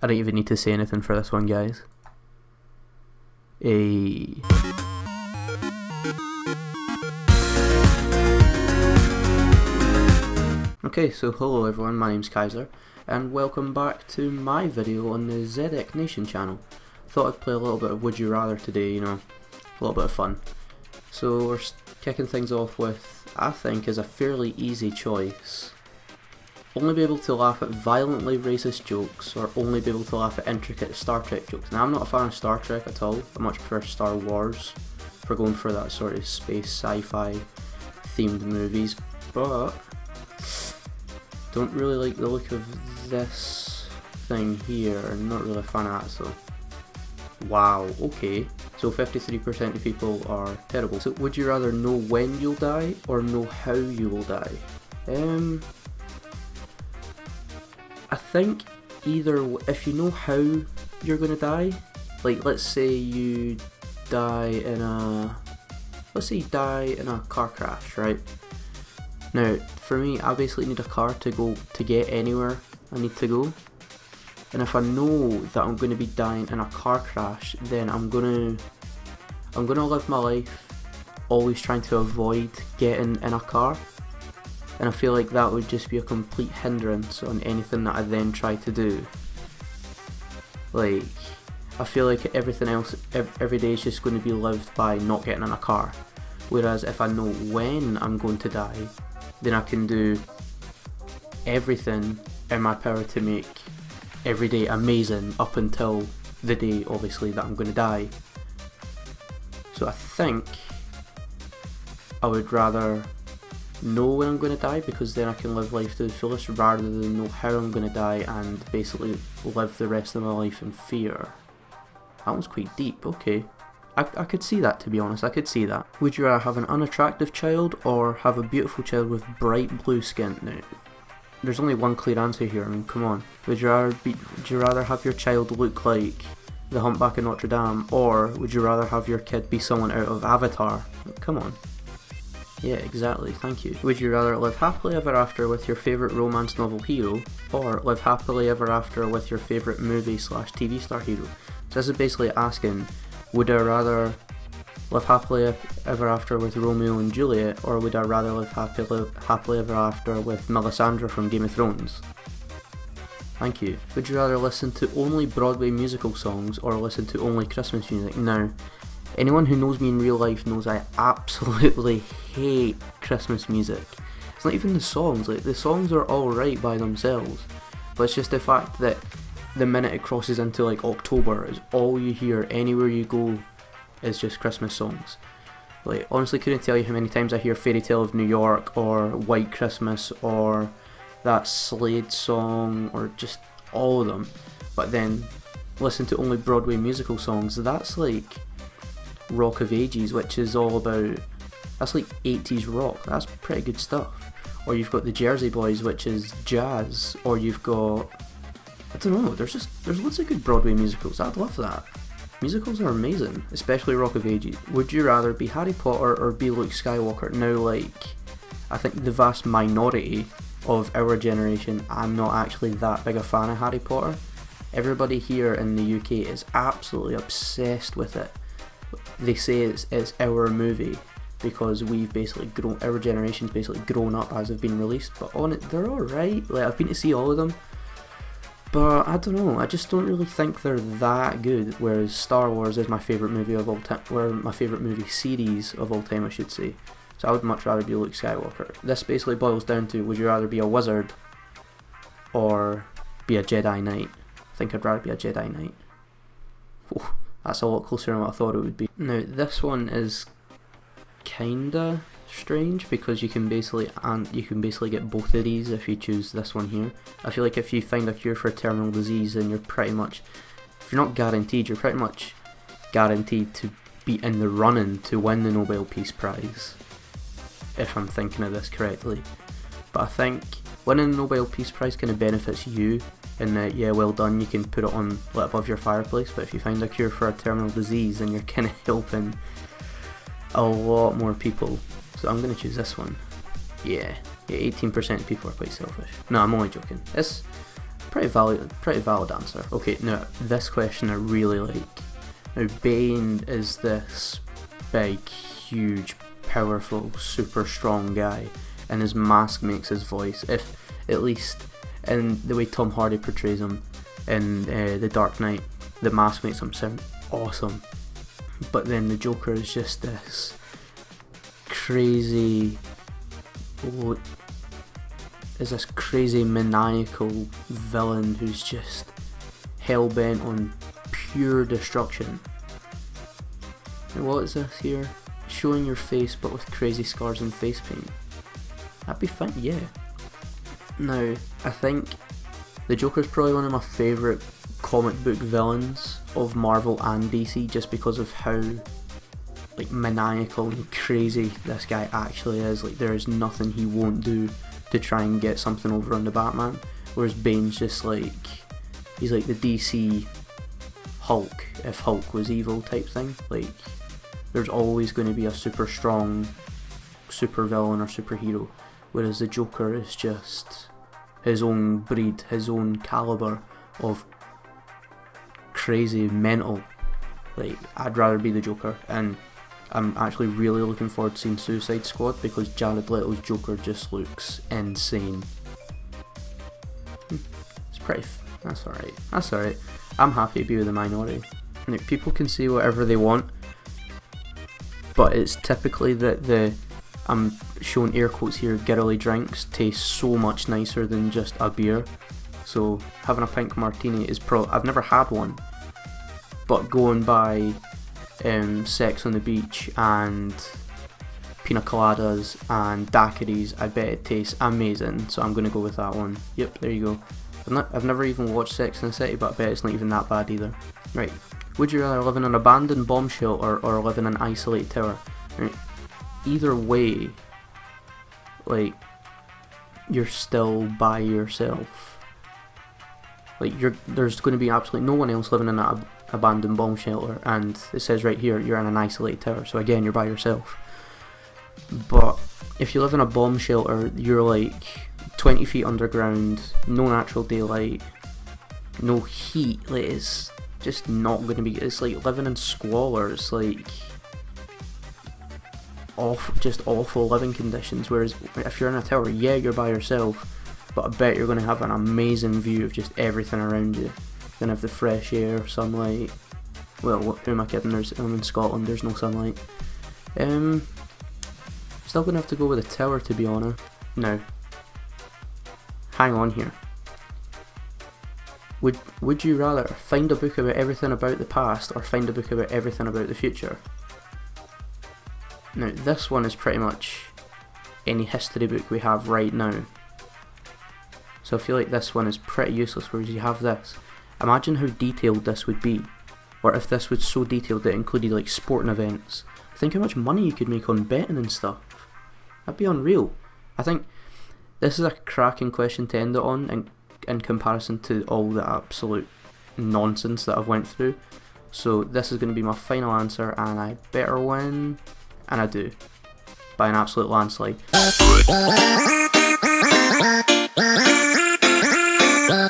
I don't even need to say anything for this one, guys. Okay, so hello everyone, my name's Kaiser, and welcome back to my video on the Xedec Nation channel. Thought I'd play a little bit of Would You Rather today, you know, a little bit of fun. So we're kicking things off with, I think, is a fairly easy choice. Only be able to laugh at violently racist jokes, or only be able to laugh at intricate Star Trek jokes. Now, I'm not a fan of Star Trek at all. I much prefer Star Wars for going for that sort of space sci-fi themed movies, but don't really like the look of this thing here. I'm not really a fan of that, so wow, okay. So 53% of people are terrible. So would you rather know when you'll die or know how you will die? I think either, if you know how you're gonna die, like let's say you die in a car crash, right? Now, for me, I basically need a car to get anywhere I need to go. And if I know that I'm going to be dying in a car crash, then I'm gonna live my life always trying to avoid getting in a car. And I feel like that would just be a complete hindrance on anything that I then try to do. Like, I feel like everything else, every day is just going to be lived by not getting in a car. Whereas if I know when I'm going to die, then I can do everything in my power to make every day amazing up until the day, obviously, that I'm going to die. So I think I would rather know when I'm going to die, because then I can live life to the fullest rather than know how I'm going to die and basically live the rest of my life in fear. That one's quite deep, okay. I could see that, to be honest, I could see that. Would you rather have an unattractive child or have a beautiful child with bright blue skin? Now, there's only one clear answer here, I mean, come on. Would you rather have your child look like the Humpback of Notre Dame, or would you rather have your kid be someone out of Avatar? Come on. Yeah, exactly, thank you. Would you rather live happily ever after with your favourite romance novel hero, or live happily ever after with your favourite movie / TV star hero? So this is basically asking, would I rather live happily ever after with Romeo and Juliet, or would I rather live happily ever after with Melisandre from Game of Thrones? Thank you. Would you rather listen to only Broadway musical songs or listen to only Christmas music? Now, anyone who knows me in real life knows I absolutely hate Christmas music. It's not even the songs, like the songs are alright by themselves, but it's just the fact that the minute it crosses into like October, is all you hear anywhere you go is just Christmas songs. Like, honestly couldn't tell you how many times I hear Fairy Tale of New York or White Christmas or that Slade song or just all of them. But then listen to only Broadway musical songs, that's like Rock of Ages, which is all about, that's like 80s rock, that's pretty good stuff. Or you've got the Jersey Boys, which is jazz, or you've got, I don't know, there's lots of good Broadway musicals, I'd love that. Musicals are amazing, especially Rock of Ages. Would you rather be Harry Potter or be Luke Skywalker? Now, like, I think the vast minority of our generation, I'm not actually that big a fan of Harry Potter. Everybody here in the UK is absolutely obsessed with it. They say it's our movie because we've basically grown, our generation's basically grown up as they've been released, but on it, they're alright. Like, I've been to see all of them, but I don't know, I just don't really think they're that good, whereas Star Wars is my favourite movie of all time, or my favourite movie series of all time, I should say. So I would much rather be Luke Skywalker. This basically boils down to, would you rather be a wizard or be a Jedi Knight? I think I'd rather be a Jedi Knight. Oh, that's a lot closer than what I thought it would be. Now, this one is kinda strange because you can basically get both of these if you choose this one here. I feel like if you find a cure for a terminal disease, then you're pretty much, if you're not guaranteed, you're pretty much guaranteed to be in the running to win the Nobel Peace Prize, if I'm thinking of this correctly. But I think winning the Nobel Peace Prize kind of benefits you in that, yeah, well done, you can put it on lit above your fireplace, but if you find a cure for a terminal disease, then you're kind of helping a lot more people. So I'm going to choose this one. Yeah, 18% of people are quite selfish. No, I'm only joking. Pretty valid answer. Okay, now this question I really like. Now Bane is this big, huge, powerful, super strong guy, and his mask makes his voice, if at least in the way Tom Hardy portrays him in The Dark Knight, the mask makes him sound awesome. But then the Joker is just this crazy, maniacal villain who's just hell-bent on pure destruction. And what is this here? Showing your face but with crazy scars and face paint. That'd be fine, yeah. Now, I think the Joker's probably one of my favourite comic book villains of Marvel and DC, just because of how like maniacal and crazy this guy actually is. Like, there is nothing he won't do to try and get something over on the Batman, whereas Bane's just like, he's like the DC Hulk if Hulk was evil type thing. Like, there's always going to be a super strong super villain or superhero, whereas the Joker is just his own breed, his own caliber of crazy mental. Like, I'd rather be the Joker, and I'm actually really looking forward to seeing Suicide Squad because Jared Leto's Joker just looks insane. It's pretty. That's alright. That's alright. I'm happy to be with the minority. Like, people can say whatever they want, but it's typically that the, I'm showing air quotes here, girly drinks taste so much nicer than just a beer. So having a pink martini is I've never had one, but going by Sex on the Beach and pina coladas and daiquiris, I bet it tastes amazing, so I'm going to go with that one. Yep, there you go. I've never even watched Sex and the City, but I bet it's not even that bad either. Right, would you rather live in an abandoned bomb shelter or live in an isolated tower? Right. Either way, like, you're still by yourself. Like, there's going to be absolutely no one else living in that abandoned bomb shelter, and it says right here you're in an isolated tower, so again, you're by yourself. But if you live in a bomb shelter, you're like 20 feet underground, no natural daylight, no heat. Like, it's just not going to be, it's like living in squalor. It's like just awful living conditions. Whereas if you're in a tower, yeah, you're by yourself, but I bet you're going to have an amazing view of just everything around you. You're going to have the fresh air, sunlight. Well, who am I kidding? I'm in Scotland, there's no sunlight. Still going to have to go with a tower, to be honest. Now, hang on here. Would you rather find a book about everything about the past or find a book about everything about the future? Now, this one is pretty much any history book we have right now. So I feel like this one is pretty useless, whereas you have this. Imagine how detailed this would be. Or if this was so detailed that it included like sporting events. Think how much money you could make on betting and stuff. That'd be unreal. I think this is a cracking question to end it on in comparison to all the absolute nonsense that I've went through. So this is going to be my final answer, and I better win. And I do. By an absolute landslide.